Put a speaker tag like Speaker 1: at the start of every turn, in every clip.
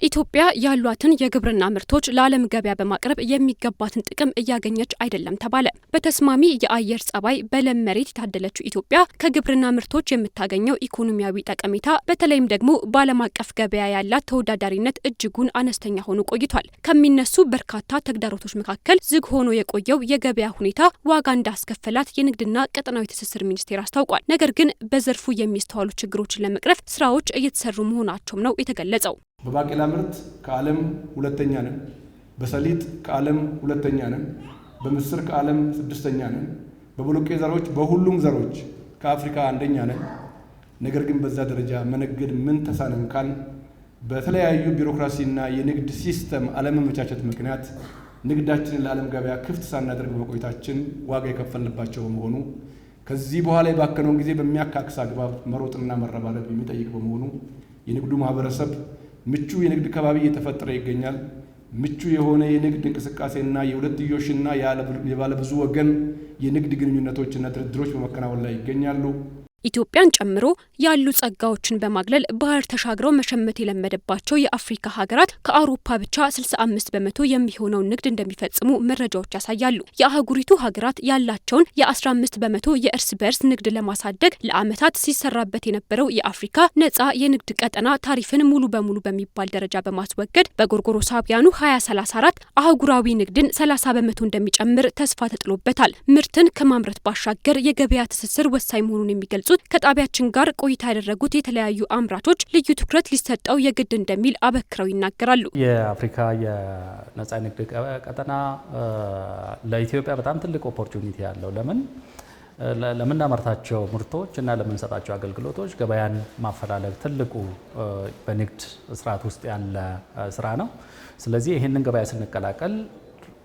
Speaker 1: ኢትዮጵያ ያሏትን የግብርና ምርቶች ለዓለም ገበያ በማቅረብ የሚገባትን ጥቅም እያገኘች አይደለም ተባለ። በተስማሚ የአየር ጸባይ በለም መሬት የታደለችው ኢትዮጵያ ከግብርና ምርቶች የምታገኘው ኢኮኖሚያዊ ጠቀሜታ በተለይም ደግሞ በዓለም አቀፍ ገበያ ያላት ተወዳዳሪነት እጅጉን አነስተኛ ሆኖ ቆይቷል። ከሚነሱ በርካታ ተግዳሮቶች መካከል ዝግ ሆኖ የቆየው የገበያ ሁኔታ ዋጋ እንዳስከፈላት የንግድና ቀጠናዊ ትስስር ሚኒስቴር አስታውቋል። ነገር ግን በዘርፉ የሚስተዋሉ ችግሮችን ለመቅረፍ ስራዎች እየተሰሩ መሆናቸውም ነው የተገለጸው።
Speaker 2: በባቄላ ምርት ከዓለም ሁለተኛ ነን። በሰሊጥ ከዓለም ሁለተኛ ነን። በምስር ከዓለም ስድስተኛ ነን። በቦሎቄ ዘሮች በሁሉም ዘሮች ከአፍሪካ አንደኛ ነን። ነገር ግን በዛ ደረጃ መነገድ ምን ተሳነን ካል በተለያዩ ቢሮክራሲና የንግድ ሲስተም አለመመቻቸት ምክንያት ንግዳችንን ለዓለም ገበያ ክፍት ሳናደርግ በመቆየታችን ዋጋ የከፈልንባቸው በመሆኑ ከዚህ በኋላ የባከነውን ጊዜ በሚያካክስ አግባብ መሮጥና መረባረብ የሚጠይቅ በመሆኑ የንግዱ ማህበረሰብ ምቹ የንግድ ከባቢ እየተፈጠረ ይገኛል። ምቹ የሆነ የንግድ እንቅስቃሴና የሁለትዮሽና የባለብዙ ወገን የንግድ ግንኙነቶችና ድርድሮች በመከናወን ላይ ይገኛሉ።
Speaker 1: ኢትዮጵያን ጨምሮ ያሉ ጸጋዎችን በማግለል ባህር ተሻግረው መሸመት የለመደባቸው የአፍሪካ ሀገራት ከአውሮፓ ብቻ 65 በመቶ የሚሆነውን ንግድ እንደሚፈጽሙ መረጃዎች ያሳያሉ። የአህጉሪቱ ሀገራት ያላቸውን የ15 በመቶ የእርስ በርስ ንግድ ለማሳደግ ለዓመታት ሲሰራበት የነበረው የአፍሪካ ነጻ የንግድ ቀጠና ታሪፍን ሙሉ በሙሉ በሚባል ደረጃ በማስወገድ በጎርጎሮሳውያኑ 2034 አህጉራዊ ንግድን 30 በመቶ እንደሚጨምር ተስፋ ተጥሎበታል። ምርትን ከማምረት ባሻገር የገበያ ትስስር ወሳኝ መሆኑን የሚገልጹ ከጣቢያችን ጋር ቆይታ ያደረጉት የተለያዩ አምራቾች ልዩ ትኩረት ሊሰጠው የግድ እንደሚል አበክረው ይናገራሉ።
Speaker 3: የአፍሪካ የነጻ ንግድ ቀጠና ለኢትዮጵያ በጣም ትልቅ ኦፖርቹኒቲ ያለው ለምናመርታቸው ምርቶች እና ለምንሰጣቸው አገልግሎቶች ገበያን ማፈላለግ ትልቁ በንግድ ስርዓት ውስጥ ያለ ስራ ነው። ስለዚህ ይህንን ገበያ ስንቀላቀል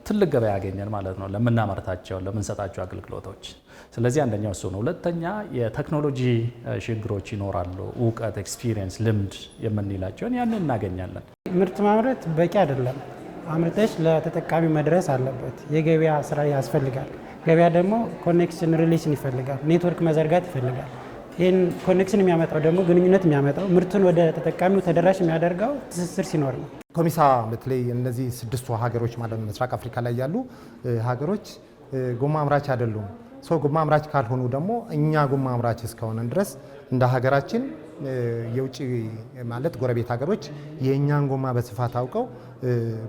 Speaker 3: ትልቅ ገበያ ያገኘን ማለት ነው ለምናመርታቸው ለምንሰጣቸው አገልግሎቶች። ስለዚህ አንደኛው እሱ ነው። ሁለተኛ የቴክኖሎጂ ሽግግሮች ይኖራሉ። እውቀት፣ ኤክስፒሪየንስ፣ ልምድ የምንላቸውን ያንን እናገኛለን።
Speaker 4: ምርት ማምረት በቂ አይደለም። አምርተሽ ለተጠቃሚ መድረስ አለበት። የገበያ ስራ ያስፈልጋል። ገበያ ደግሞ ኮኔክሽን ሪሌሽን ይፈልጋል። ኔትወርክ መዘርጋት ይፈልጋል። ይህን ኮኔክሽን የሚያመጣው ደግሞ ግንኙነት የሚያመጣው ምርቱን ወደ ተጠቃሚው ተደራሽ የሚያደርገው ትስስር ሲኖር ነው።
Speaker 5: ኮሚሳ በተለይ እነዚህ 6ቱ ሀገሮች ማለት ነው ምስራቅ አፍሪካ ላይ ያሉ ሀገሮች ጎማ አምራች አይደሉም። ጎማ አምራች ካልሆኑ ደግሞ እኛ ጎማ አምራች እስከሆነን ድረስ እንደ ሀገራችን የውጭ ማለት ጎረቤት ሀገሮች የእኛን ጎማ በስፋት አውቀው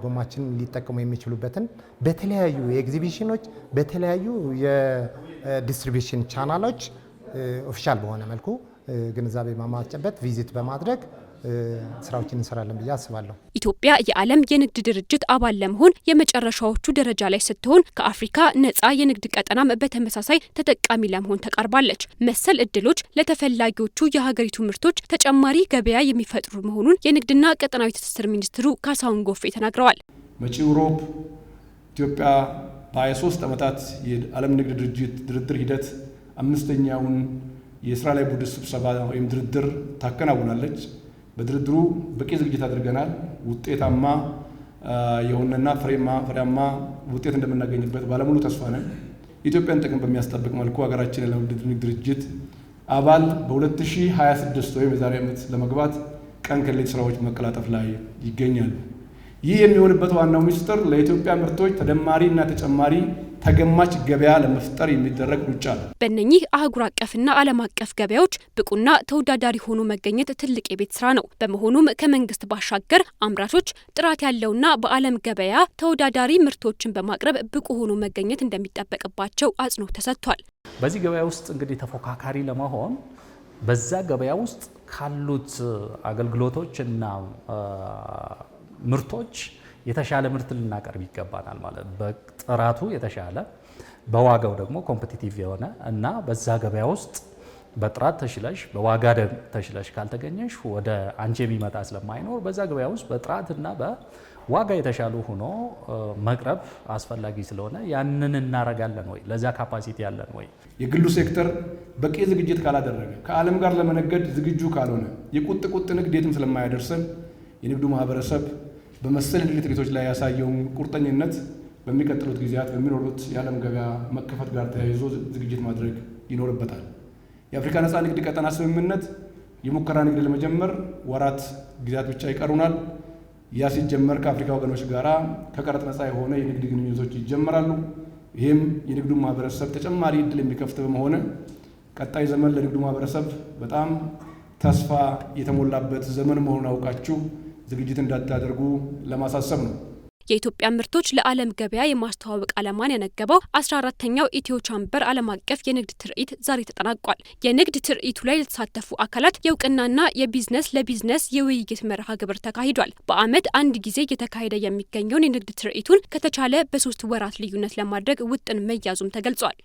Speaker 5: ጎማችን ሊጠቀሙ የሚችሉበትን በተለያዩ የኤግዚቢሽኖች በተለያዩ የዲስትሪቢዩሽን ቻናሎች ኦፊሻል በሆነ መልኩ ግንዛቤ በማስጨበጥ ቪዚት በማድረግ ስራዎችን እንሰራለን ብዬ አስባለሁ።
Speaker 1: ኢትዮጵያ የዓለም የንግድ ድርጅት አባል ለመሆን የመጨረሻዎቹ ደረጃ ላይ ስትሆን ከአፍሪካ ነጻ የንግድ ቀጠናም በተመሳሳይ ተጠቃሚ ለመሆን ተቃርባለች። መሰል እድሎች ለተፈላጊዎቹ የሀገሪቱ ምርቶች ተጨማሪ ገበያ የሚፈጥሩ መሆኑን የንግድና ቀጠናዊ ትስስር ሚኒስትሩ ካሳሁን ጎፌ ተናግረዋል።
Speaker 2: መጪው ሮብ ኢትዮጵያ በ23 ዓመታት የዓለም ንግድ ድርጅት ድርድር ሂደት 5ኛውን የስራ ላይ ቡድን ስብሰባ ወይም ድርድር ታከናውናለች። በድርድሩ በቂ ዝግጅት አድርገናል። ውጤታማ የሆነና ፍሬያማ ውጤት እንደምናገኝበት ባለሙሉ ተስፋ ነን። የኢትዮጵያን ጥቅም በሚያስጠብቅ መልኩ ሀገራችን የዓለም ንግድ ድርጅት አባል በ2026 ወይም የዛሬ ዓመት ለመግባት ቀን ከሌት ስራዎች መቀላጠፍ ላይ ይገኛሉ። ይህ የሚሆንበት ዋናው ሚስጥር ለኢትዮጵያ ምርቶች ተደማሪና ተጨማሪ ተገማች ገበያ ለመፍጠር የሚደረግ ሩጫ ነው።
Speaker 1: በእነኚህ አህጉር አቀፍና ዓለም አቀፍ ገበያዎች ብቁና ተወዳዳሪ ሆኖ መገኘት ትልቅ የቤት ስራ ነው። በመሆኑም ከመንግስት ባሻገር አምራቾች ጥራት ያለውና በዓለም ገበያ ተወዳዳሪ ምርቶችን በማቅረብ ብቁ ሆኖ መገኘት እንደሚጠበቅባቸው አጽንኦት ተሰጥቷል።
Speaker 3: በዚህ ገበያ ውስጥ እንግዲህ ተፎካካሪ ለመሆን በዛ ገበያ ውስጥ ካሉት አገልግሎቶች እና ምርቶች የተሻለ ምርት ልናቀርብ ይገባናል ማለት በጥራቱ የተሻለ በዋጋው ደግሞ ኮምፒቲቲቭ የሆነ እና በዛ ገበያ ውስጥ በጥራት ተሽለሽ በዋጋ ተሽለሽ ካልተገኘሽ ወደ አንቺ የሚመጣ ስለማይኖር በዛ ገበያ ውስጥ በጥራትና በዋጋ የተሻሉ ሆኖ መቅረብ አስፈላጊ ስለሆነ ያንን እናረጋለን ወይ? ለዛ ካፓሲቲ ያለን ወይ?
Speaker 2: የግሉ ሴክተር በቂ ዝግጅት ካላደረገ ከዓለም ጋር ለመነገድ ዝግጁ ካልሆነ የቁጥ ንግድ የትም ስለማያደርሰን የንግዱ ማህበረሰብ በመሰል ንግድ ትርኢቶች ላይ ያሳየውን ቁርጠኝነት በሚቀጥሉት ጊዜያት በሚኖሩት የዓለም ገበያ መከፈት ጋር ተያይዞ ዝግጅት ማድረግ ይኖርበታል። የአፍሪካ ነጻ ንግድ ቀጠና ስምምነት የሙከራ ንግድ ለመጀመር ወራት ጊዜያት ብቻ ይቀሩናል። ያ ሲጀመር ከአፍሪካ ወገኖች ጋራ ከቀረጥ ነፃ የሆነ የንግድ ግንኙነቶች ይጀመራሉ። ይህም የንግዱ ማህበረሰብ ተጨማሪ እድል የሚከፍት በመሆኑ ቀጣይ ዘመን ለንግዱ ማህበረሰብ በጣም ተስፋ የተሞላበት ዘመን መሆኑን አውቃችሁ ዝግጅት እንዳታደርጉ ለማሳሰብ ነው።
Speaker 1: የኢትዮጵያ ምርቶች ለዓለም ገበያ የማስተዋወቅ ዓላማን ያነገበው 14ኛው ኢትዮ ቻምበር ዓለም አቀፍ የንግድ ትርኢት ዛሬ ተጠናቋል። የንግድ ትርኢቱ ላይ ለተሳተፉ አካላት የእውቅናና የቢዝነስ ለቢዝነስ የውይይት መርሃ ግብር ተካሂዷል። በዓመት አንድ ጊዜ እየተካሄደ የሚገኘውን የንግድ ትርኢቱን ከተቻለ በ3 ወራት ልዩነት ለማድረግ ውጥን መያዙም ተገልጿል።